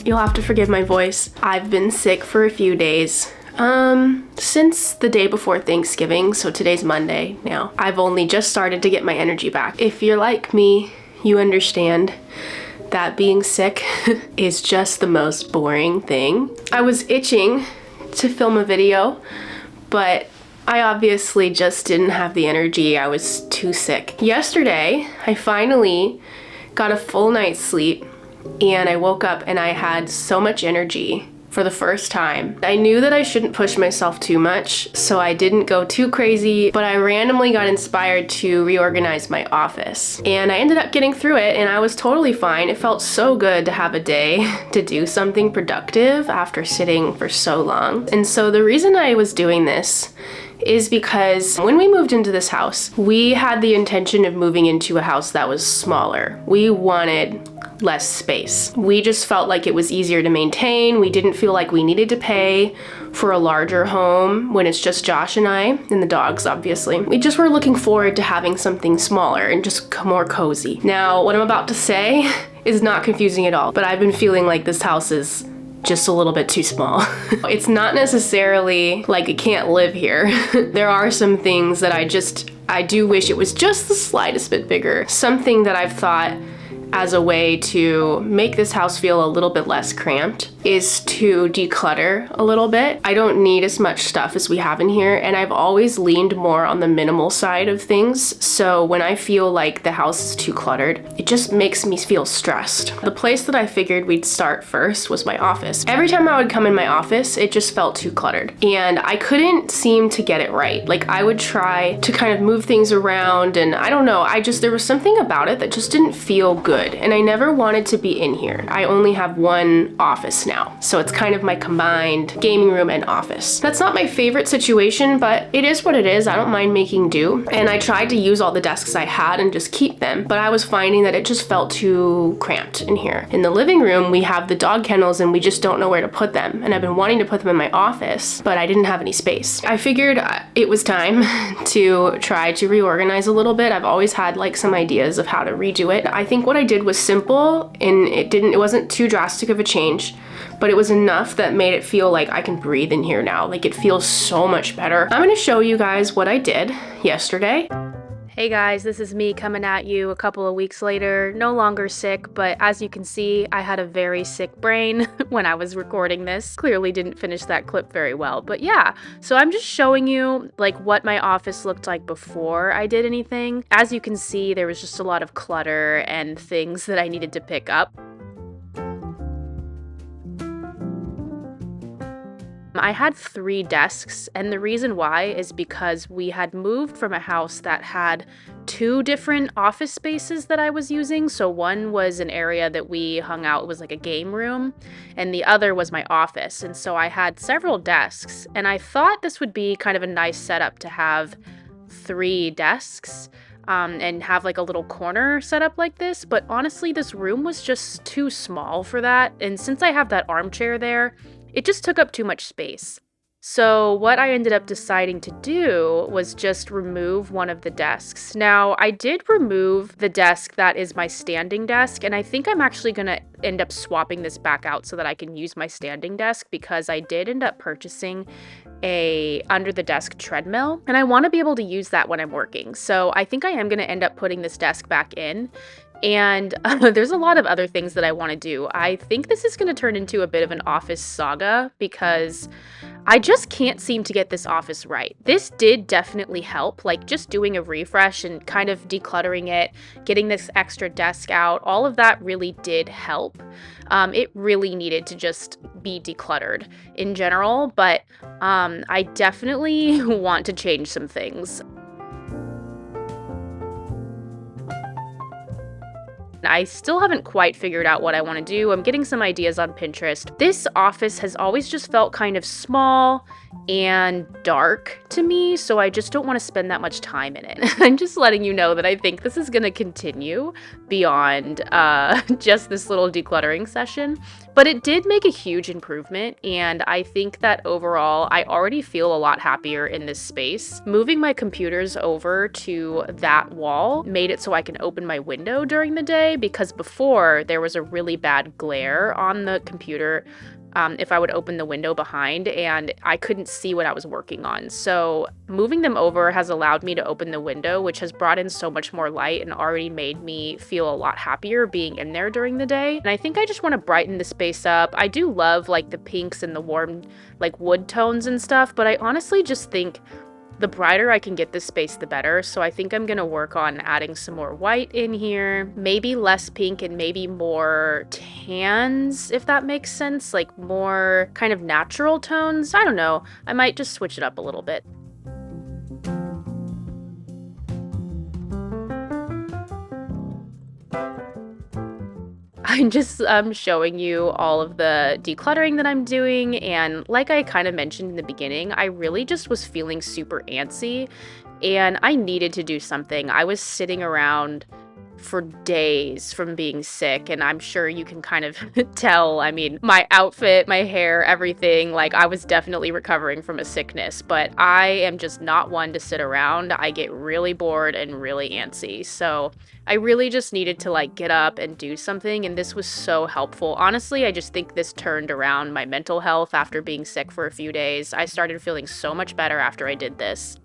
You'll have to forgive my voice. I've been sick for a few days. Since the day before Thanksgiving, so today's Monday now. I've only just started to get my energy back. If you're like me, you understand that being sick is just the most boring thing. I was itching to film a video, but I obviously just didn't have the energy. I was too sick. Yesterday, I finally got a full night's sleep and I woke up and I had so much energy for the first time. I knew that I shouldn't push myself too much, so I didn't go too crazy, but I randomly got inspired to reorganize my office. And I ended up getting through it and I was totally fine. It felt so good to have a day to do something productive after sitting for so long. And so the reason I was doing this is because when we moved into this house, we had the intention of moving into a house that was smaller. We wanted less space. We just felt like it was easier to maintain. We didn't feel like we needed to pay for a larger home when it's just Josh and I, and the dogs, obviously. We just were looking forward to having something smaller and just more cozy. Now, what I'm about to say is not confusing at all, but I've been feeling like this house is just a little bit too small. It's not necessarily like I can't live here. There are some things that I do wish it was just the slightest bit bigger. Something that I've thought as a way to make this house feel a little bit less cramped is to declutter a little bit. I don't need as much stuff as we have in here, and I've always leaned more on the minimal side of things. So when I feel like the house is too cluttered, it just makes me feel stressed. The place that I figured we'd start first was my office. Every time I would come in my office, it just felt too cluttered, and I couldn't seem to get it right. Like, I would try to kind of move things around, and I don't know, there was something about it that just didn't feel good. And I never wanted to be in here. I only have one office now, so it's kind of my combined gaming room and office. That's not my favorite situation, but it is what it is. I don't mind making do. And I tried to use all the desks I had and just keep them, but I was finding that it just felt too cramped in here. In the living room, we have the dog kennels and we just don't know where to put them. And I've been wanting to put them in my office, but I didn't have any space. I figured it was time to try to reorganize a little bit. I've always had like some ideas of how to redo it. I think what I did was simple, and it wasn't too drastic of a change, but it was enough that made it feel like I can breathe in here now. Like, it feels so much better. I'm gonna show you guys what I did yesterday. Hey guys, this is me coming at you a couple of weeks later, no longer sick, but as you can see, I had a very sick brain when I was recording this. Clearly didn't finish that clip very well, but yeah. So I'm just showing you like what my office looked like before I did anything. As you can see, there was just a lot of clutter and things that I needed to pick up. I had 3 desks, and the reason why is because we had moved from a house that had 2 different office spaces that I was using. So one was an area that we hung out, it was like a game room, and the other was my office. And so I had several desks, and I thought this would be kind of a nice setup to have 3 desks. And have like a little corner set up like this, but honestly, this room was just too small for that. And since I have that armchair there, it just took up too much space. So what I ended up deciding to do was just remove one of the desks. Now, I did remove the desk that is my standing desk, and I think I'm actually gonna end up swapping this back out so that I can use my standing desk, because I did end up purchasing a under the desk treadmill, and I want to be able to use that when I'm working. So I think I am going to end up putting this desk back in. And there's a lot of other things that I want to do. I think this is going to turn into a bit of an office saga because I just can't seem to get this office right. This did definitely help, like just doing a refresh and kind of decluttering it, getting this extra desk out, all of that really did help. It really needed to just be decluttered in general, but I definitely want to change some things. I still haven't quite figured out what I want to do. I'm getting some ideas on Pinterest. This office has always just felt kind of small and dark to me, so I just don't want to spend that much time in it. I'm just letting you know that I think this is going to continue beyond just this little decluttering session. But it did make a huge improvement, and I think that overall, I already feel a lot happier in this space. Moving my computers over to that wall made it so I can open my window during the day, today, because before there was a really bad glare on the computer if I would open the window behind, and I couldn't see what I was working on. So moving them over has allowed me to open the window, which has brought in so much more light and already made me feel a lot happier being in there during the day. And I think I just want to brighten the space up. I do love like the pinks and the warm like wood tones and stuff, but I honestly just think the brighter I can get this space, the better. So I think I'm gonna work on adding some more white in here, maybe less pink and maybe more tans, if that makes sense, like more kind of natural tones. I don't know. I might just switch it up a little bit. I'm just showing you all of the decluttering that I'm doing, and like I kind of mentioned in the beginning, I really just was feeling super antsy and I needed to do something. I was sitting around for days from being sick, and I'm sure you can kind of tell. I mean, my outfit, my hair, everything, like I was definitely recovering from a sickness, but I am just not one to sit around. I get really bored and really antsy. So I really just needed to like get up and do something, and this was so helpful. Honestly, I just think this turned around my mental health after being sick for a few days. I started feeling so much better after I did this.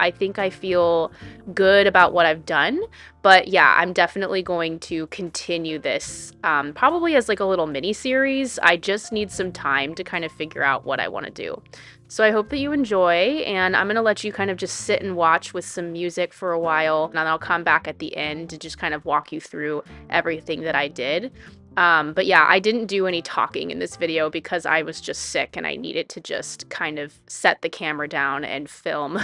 I think I feel good about what I've done, but yeah, I'm definitely going to continue this, probably as like a little mini series. I just need some time to kind of figure out what I want to do. So I hope that you enjoy, and I'm going to let you kind of just sit and watch with some music for a while, and then I'll come back at the end to just kind of walk you through everything that I did. But yeah, I didn't do any talking in this video because I was just sick and I needed to just kind of set the camera down and film.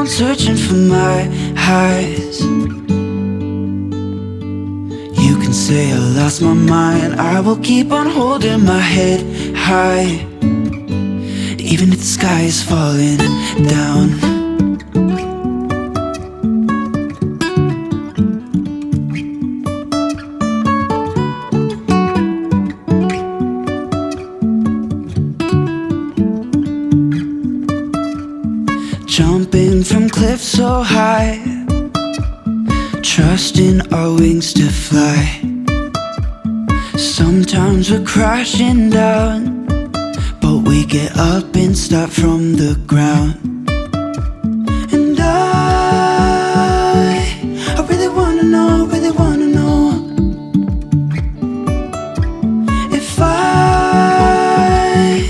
on searching for my highs. You can say I lost my mind, I will keep on holding my head high, even if the sky is falling down. Jumping from cliffs so high, trusting our wings to fly. Sometimes we're crashing down, but we get up and start from the ground. And I really wanna know, if I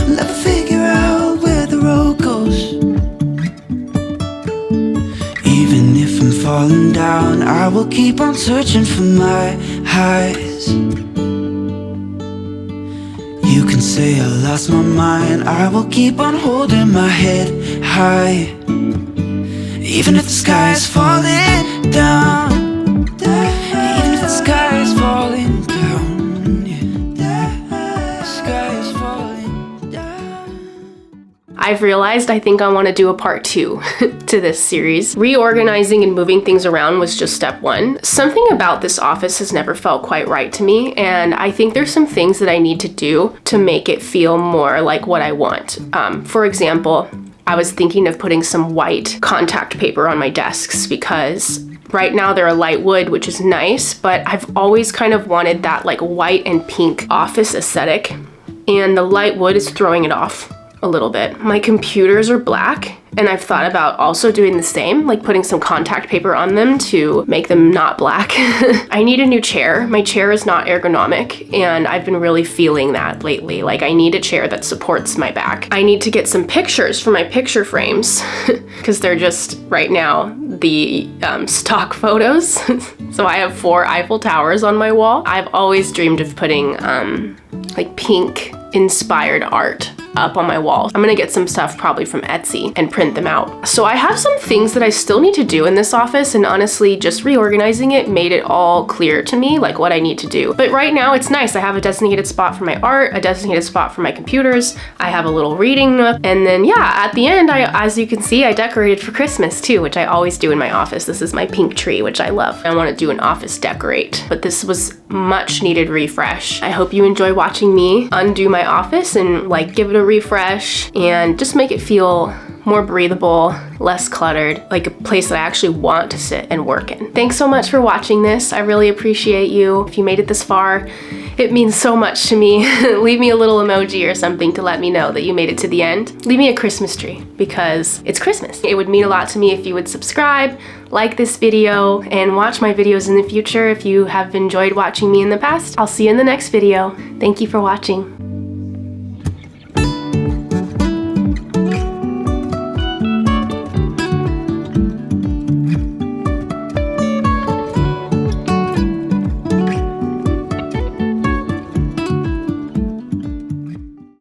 will ever figure out where the road goes. Even if I'm falling down, I will keep on searching for my highs. You can say I lost my mind, I will keep on holding my head high, even if the sky is falling down. Even if the sky is falling down, yeah. The sky is falling down. I've realized I think I want to do a part 2 to this series. Reorganizing and moving things around was just step 1. Something about this office has never felt quite right to me, and I think there's some things that I need to do to make it feel more like what I want. For example, I was thinking of putting some white contact paper on my desks because right now they're a light wood, which is nice, but I've always kind of wanted that like white and pink office aesthetic, and the light wood is throwing it off a little bit. My computers are black, and I've thought about also doing the same, like putting some contact paper on them to make them not black. I need a new chair. My chair is not ergonomic, and I've been really feeling that lately. Like, I need a chair that supports my back. I need to get some pictures for my picture frames because they're just, right now, the stock photos. So I have 4 Eiffel Towers on my wall. I've always dreamed of putting like pink inspired art up on my wall. I'm gonna get some stuff probably from Etsy and print them out. So I have some things that I still need to do in this office, and honestly, just reorganizing it made it all clear to me, like what I need to do. But right now it's nice. I have a designated spot for my art, a designated spot for my computers. I have a little reading nook, and then yeah, at the end, as you can see, I decorated for Christmas too, which I always do in my office. This is my pink tree, which I love. I want to do an office decorate, but this was much needed refresh. I hope you enjoy watching me undo my office and like give it a refresh and just make it feel more breathable, less cluttered, like a place that I actually want to sit and work in. Thanks so much for watching this. I really appreciate you. If you made it this far, it means so much to me. Leave me a little emoji or something to let me know that you made it to the end. Leave me a Christmas tree because it's Christmas. It would mean a lot to me if you would subscribe, like this video, and watch my videos in the future. If you have enjoyed watching me in the past, I'll see you in the next video. Thank you for watching.